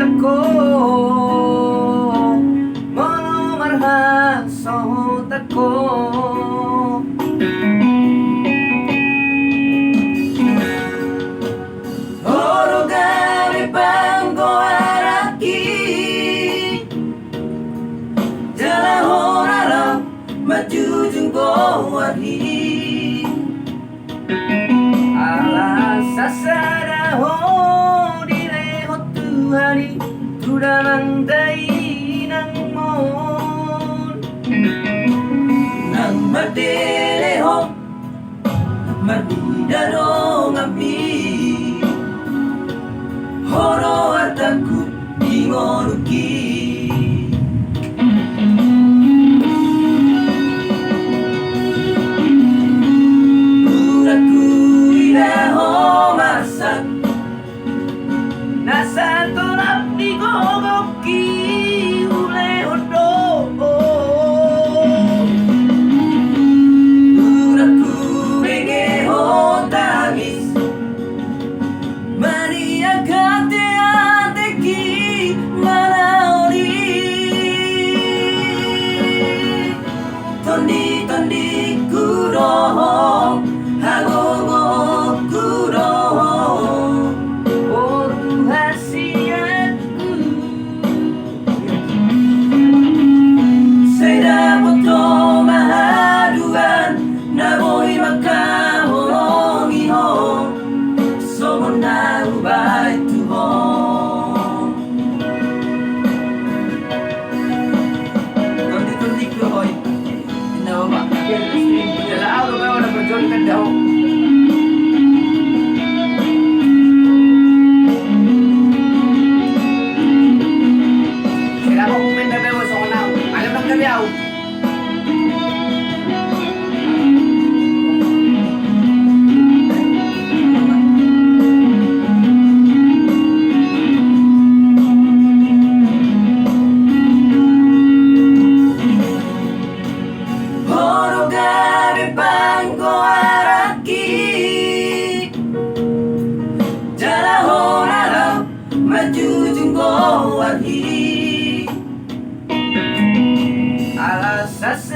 ako mono marha sohot ako Oro gami pango araki Jala horara majujung go wari Ala sasara ho dire ho tuhari turamandai nang mon Nang madere ho madidaro ngapi Horo ataku ingoruki Uraku iraho masak Nasa tolak di gogoki ule hodo Uraku ege ho tangis Maria kate ateki maraori Tondi kuroho hagogo kuroho Oru hasiatku Seda boto mahaduan Naboi makahongi ho Somona ubai tuho Tondi kurohoy Inawa ba? Jalaaw ba wala berjuang kan daw Sila ko kumin na bewa sa kunaw Alam ng gabiaw Horo gabi pango araki Jala horara majujung go wari Ala sasa